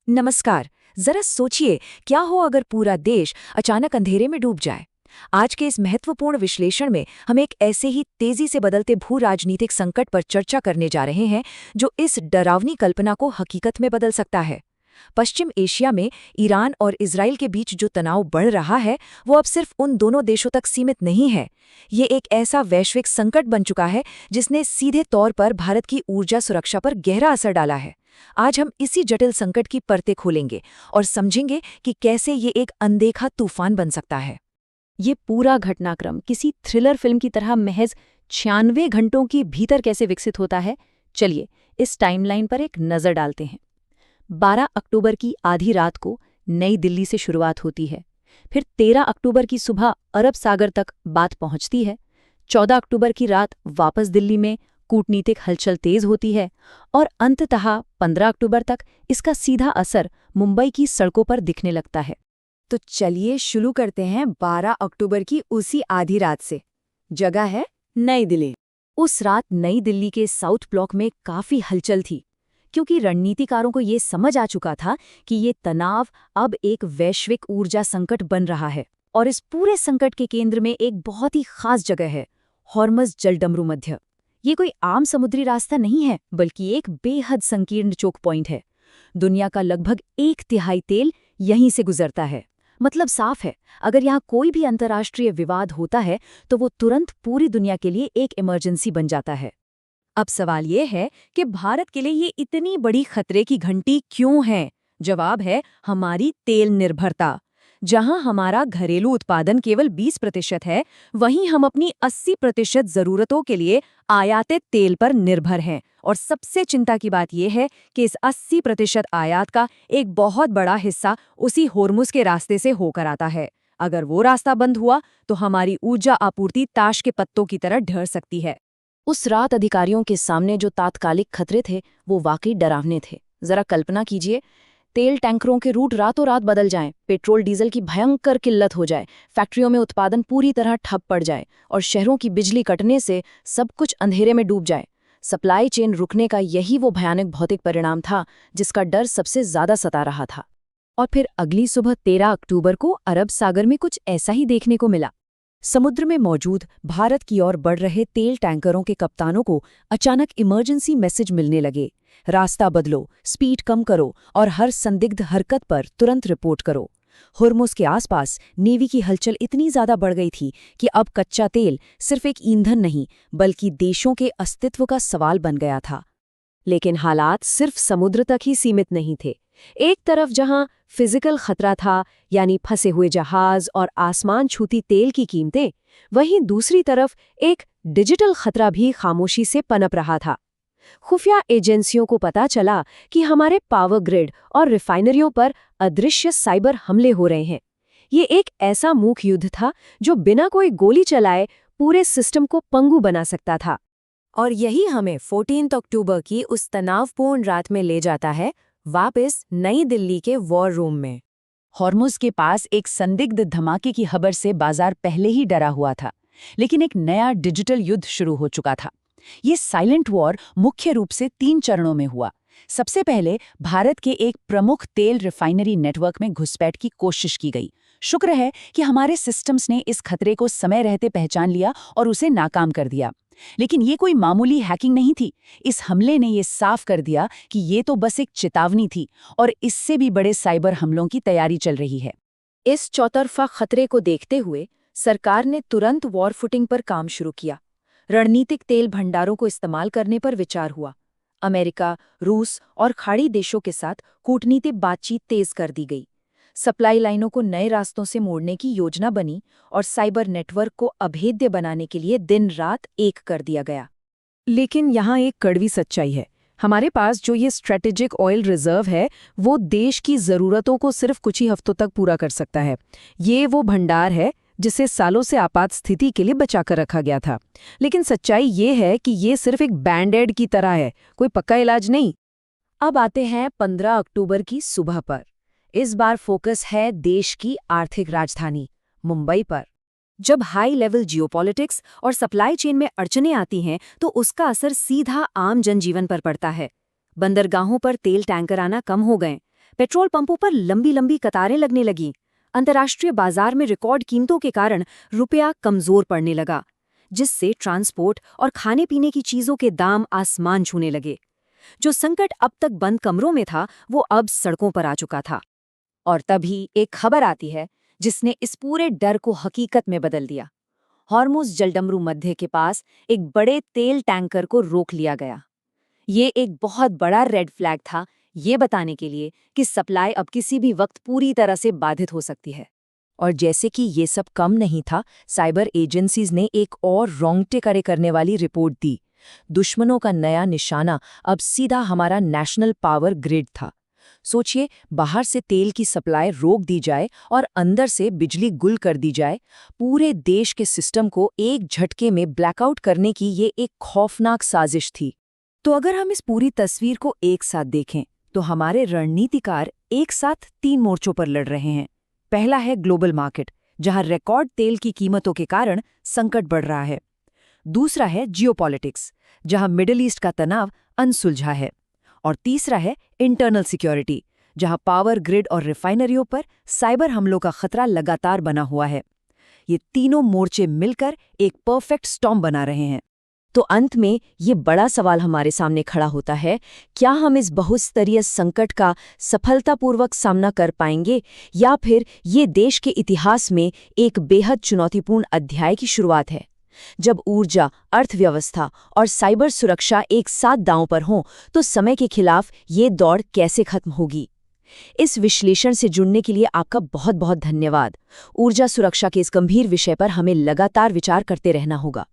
नमस्कार। जरा सोचिए, क्या हो अगर पूरा देश अचानक अंधेरे में डूब जाए। आज के इस महत्वपूर्ण विश्लेषण में हम एक ऐसे ही तेजी से बदलते भू राजनीतिक संकट पर चर्चा करने जा रहे हैं जो इस डरावनी कल्पना को हकीकत में बदल सकता है। पश्चिम एशिया में ईरान और इजराइल के बीच जो तनाव बढ़ रहा है वो अब सिर्फ उन दोनों देशों तक सीमित नहीं है। ये एक ऐसा वैश्विक संकट बन चुका है जिसने सीधे तौर पर भारत की ऊर्जा सुरक्षा पर गहरा असर डाला है। आज हम इसी जटिल संकट की परतें खोलेंगे और समझेंगे कि कैसे ये एक अनदेखा तूफान बन सकता है। ये पूरा घटनाक्रम किसी थ्रिलर फिल्म की तरह महज 96 घंटों के भीतर कैसे विकसित होता है, चलिए इस टाइमलाइन पर एक नज़र डालते हैं। 12 अक्टूबर की आधी रात को नई दिल्ली से शुरुआत होती है। फिर 13 अक्टूबर की सुबह अरब सागर तक बात पहुंचती है। 14 अक्टूबर की रात वापस दिल्ली में कूटनीतिक हलचल तेज होती है और अंततः 15 अक्टूबर तक इसका सीधा असर मुंबई की सड़कों पर दिखने लगता है। तो चलिए शुरू करते हैं 12 अक्टूबर की उसी आधी रात से। जगह है नई दिल्ली। उस रात नई दिल्ली के साउथ ब्लॉक में काफी हलचल थी, क्योंकि रणनीतिकारों को ये समझ आ चुका था कि ये तनाव अब एक वैश्विक ऊर्जा संकट बन रहा है। और इस पूरे संकट के केंद्र में एक बहुत ही खास जगह है, हॉर्मज़ जलडमरू मध्य। ये कोई आम समुद्री रास्ता नहीं है, बल्कि एक बेहद संकीर्ण चोक पॉइंट है। दुनिया का लगभग 1/3 तेल यहीं से गुजरता है। मतलब साफ है, अगर यहाँ कोई भी अंतर्राष्ट्रीय विवाद होता है तो वो तुरंत पूरी दुनिया के लिए एक इमरजेंसी बन जाता है। अब सवाल ये है कि भारत के लिए ये इतनी बड़ी खतरे की घंटी क्यों है? जवाब है हमारी तेल निर्भरता। जहां हमारा घरेलू उत्पादन केवल 20% है, वहीं हम अपनी 80% जरूरतों के लिए आयातित तेल पर निर्भर हैं। और सबसे चिंता की बात यह है कि इस 80% आयात का एक बहुत बड़ा हिस्सा उसी होर्मुज के रास्ते से होकर आता है। अगर वो रास्ता बंद हुआ तो हमारी ऊर्जा आपूर्ति ताश के पत्तों की तरह ढह सकती है। उस रात अधिकारियों के सामने जो तात्कालिक खतरे थे वो वाकई डरावने थे। जरा कल्पना कीजिए, तेल टैंकरों के रूट रातों रात बदल जाएं, पेट्रोल डीजल की भयंकर किल्लत हो जाए, फैक्ट्रियों में उत्पादन पूरी तरह ठप पड़ जाए और शहरों की बिजली कटने से सब कुछ अंधेरे में डूब जाए। सप्लाई चेन रुकने का यही वो भयानक भौतिक परिणाम था जिसका डर सबसे ज्यादा सता रहा था। और फिर अगली सुबह 13 अक्टूबर को अरब सागर में कुछ ऐसा ही देखने को मिला। समुद्र में मौजूद भारत की ओर बढ़ रहे तेल टैंकरों के कप्तानों को अचानक इमरजेंसी मैसेज मिलने लगे। रास्ता बदलो, स्पीड कम करो और हर संदिग्ध हरकत पर तुरंत रिपोर्ट करो। हुर्मुज़ के आसपास नेवी की हलचल इतनी ज्यादा बढ़ गई थी कि अब कच्चा तेल सिर्फ एक ईंधन नहीं बल्कि देशों के अस्तित्व का सवाल बन गया था। लेकिन हालात सिर्फ समुद्र तक ही सीमित नहीं थे। एक तरफ जहां फिजिकल खतरा था, यानी फंसे हुए जहाज और आसमान छूती तेल की कीमतें, वहीं दूसरी तरफ एक डिजिटल खतरा भी खामोशी से पनप रहा था। खुफिया एजेंसियों को पता चला कि हमारे पावर ग्रिड और रिफाइनरियों पर अदृश्य साइबर हमले हो रहे हैं। ये एक ऐसा मूक युद्ध था जो बिना कोई गोली चलाए पूरे सिस्टम को पंगु बना सकता था। और यही हमें 14 अक्टूबर की उस तनावपूर्ण रात में ले जाता है, वापस नई दिल्ली के वॉर रूम में। हॉर्मुज़ के पास एक संदिग्ध धमाके की खबर से बाजार पहले ही डरा हुआ था, लेकिन एक नया डिजिटल युद्ध शुरू हो चुका था। ये साइलेंट वॉर मुख्य रूप से 3 चरणों में हुआ। सबसे पहले भारत के एक प्रमुख तेल रिफाइनरी नेटवर्क में घुसपैठ की कोशिश की गई। शुक्र है कि हमारे सिस्टम्स ने इस खतरे को समय रहते पहचान लिया और उसे नाकाम कर दिया। लेकिन ये कोई मामूली हैकिंग नहीं थी। इस हमले ने ये साफ कर दिया कि ये तो बस एक चेतावनी थी और इससे भी बड़े साइबर हमलों की तैयारी चल रही है। इस चौतरफा खतरे को देखते हुए सरकार ने तुरंत वॉर फुटिंग पर काम शुरू किया। रणनीतिक तेल भंडारों को इस्तेमाल करने पर विचार हुआ। अमेरिका, रूस और खाड़ी देशों के साथ कूटनीतिक बातचीत तेज कर दी गई। सप्लाई लाइनों को नए रास्तों से मोड़ने की योजना बनी और साइबर नेटवर्क को अभेद्य बनाने के लिए दिन रात एक कर दिया गया। लेकिन यहाँ एक कड़वी सच्चाई है। हमारे पास जो ये स्ट्रेटेजिक ऑयल रिजर्व है वो देश की ज़रूरतों को सिर्फ कुछ ही हफ्तों तक पूरा कर सकता है। ये वो भंडार है जिसे सालों से आपात स्थिति के लिए बचाकर रखा गया था। लेकिन सच्चाई ये है कि ये सिर्फ एक बैंड एड की तरह है, कोई पक्का इलाज नहीं। अब आते हैं 15 अक्टूबर की सुबह पर। इस बार फोकस है देश की आर्थिक राजधानी मुंबई पर। जब हाई लेवल जियोपॉलिटिक्स और सप्लाई चेन में अड़चनें आती हैं तो उसका असर सीधा आम जनजीवन पर पड़ता है। बंदरगाहों पर तेल टैंकर आना कम हो गए, पेट्रोल पंपों पर लंबी लंबी कतारें लगने लगीं। अंतर्राष्ट्रीय बाजार में रिकॉर्ड कीमतों के कारण रुपया कमजोर पड़ने लगा, जिससे ट्रांसपोर्ट और खाने पीने की चीजों के दाम आसमान छूने लगे। जो संकट अब तक बंद कमरों में था, वो अब सड़कों पर आ चुका था। और तभी एक खबर आती है जिसने इस पूरे डर को हकीकत में बदल दिया। हॉर्मुज़ जलडमरू मध्य के पास एक बड़े तेल टैंकर को रोक लिया गया। ये एक बहुत बड़ा रेड फ्लैग था, ये बताने के लिए कि सप्लाई अब किसी भी वक्त पूरी तरह से बाधित हो सकती है। और जैसे कि ये सब कम नहीं था, साइबर एजेंसीज ने एक और रोंगटे खड़े करने वाली रिपोर्ट दी। दुश्मनों का नया निशाना अब सीधा हमारा नेशनल पावर ग्रिड था। सोचिए, बाहर से तेल की सप्लाई रोक दी जाए और अंदर से बिजली गुल कर दी जाए। पूरे देश के सिस्टम को एक झटके में ब्लैकआउट करने की ये एक खौफनाक साजिश थी। तो अगर हम इस पूरी तस्वीर को एक साथ देखें, तो हमारे रणनीतिकार एक साथ 3 मोर्चों पर लड़ रहे हैं। पहला है ग्लोबल मार्केट, जहां रिकॉर्ड तेल की कीमतों के कारण संकट बढ़ रहा है। दूसरा है जियोपॉलिटिक्स, जहां मिडिल ईस्ट का तनाव अनसुलझा है। और तीसरा है इंटरनल सिक्योरिटी, जहां पावर ग्रिड और रिफाइनरियों पर साइबर हमलों का खतरा लगातार बना हुआ है। ये तीनों मोर्चे मिलकर एक परफेक्ट स्टॉर्म बना रहे हैं। तो अंत में ये बड़ा सवाल हमारे सामने खड़ा होता है, क्या हम इस बहुस्तरीय संकट का सफलतापूर्वक सामना कर पाएंगे, या फिर ये देश के इतिहास में एक बेहद चुनौतीपूर्ण अध्याय की शुरुआत है? जब ऊर्जा, अर्थव्यवस्था और साइबर सुरक्षा एक साथ दांव पर हों, तो समय के खिलाफ ये दौड़ कैसे खत्म होगी? इस विश्लेषण से जुड़ने के लिए आपका बहुत बहुत धन्यवाद। ऊर्जा सुरक्षा के इस गंभीर विषय पर हमें लगातार विचार करते रहना होगा।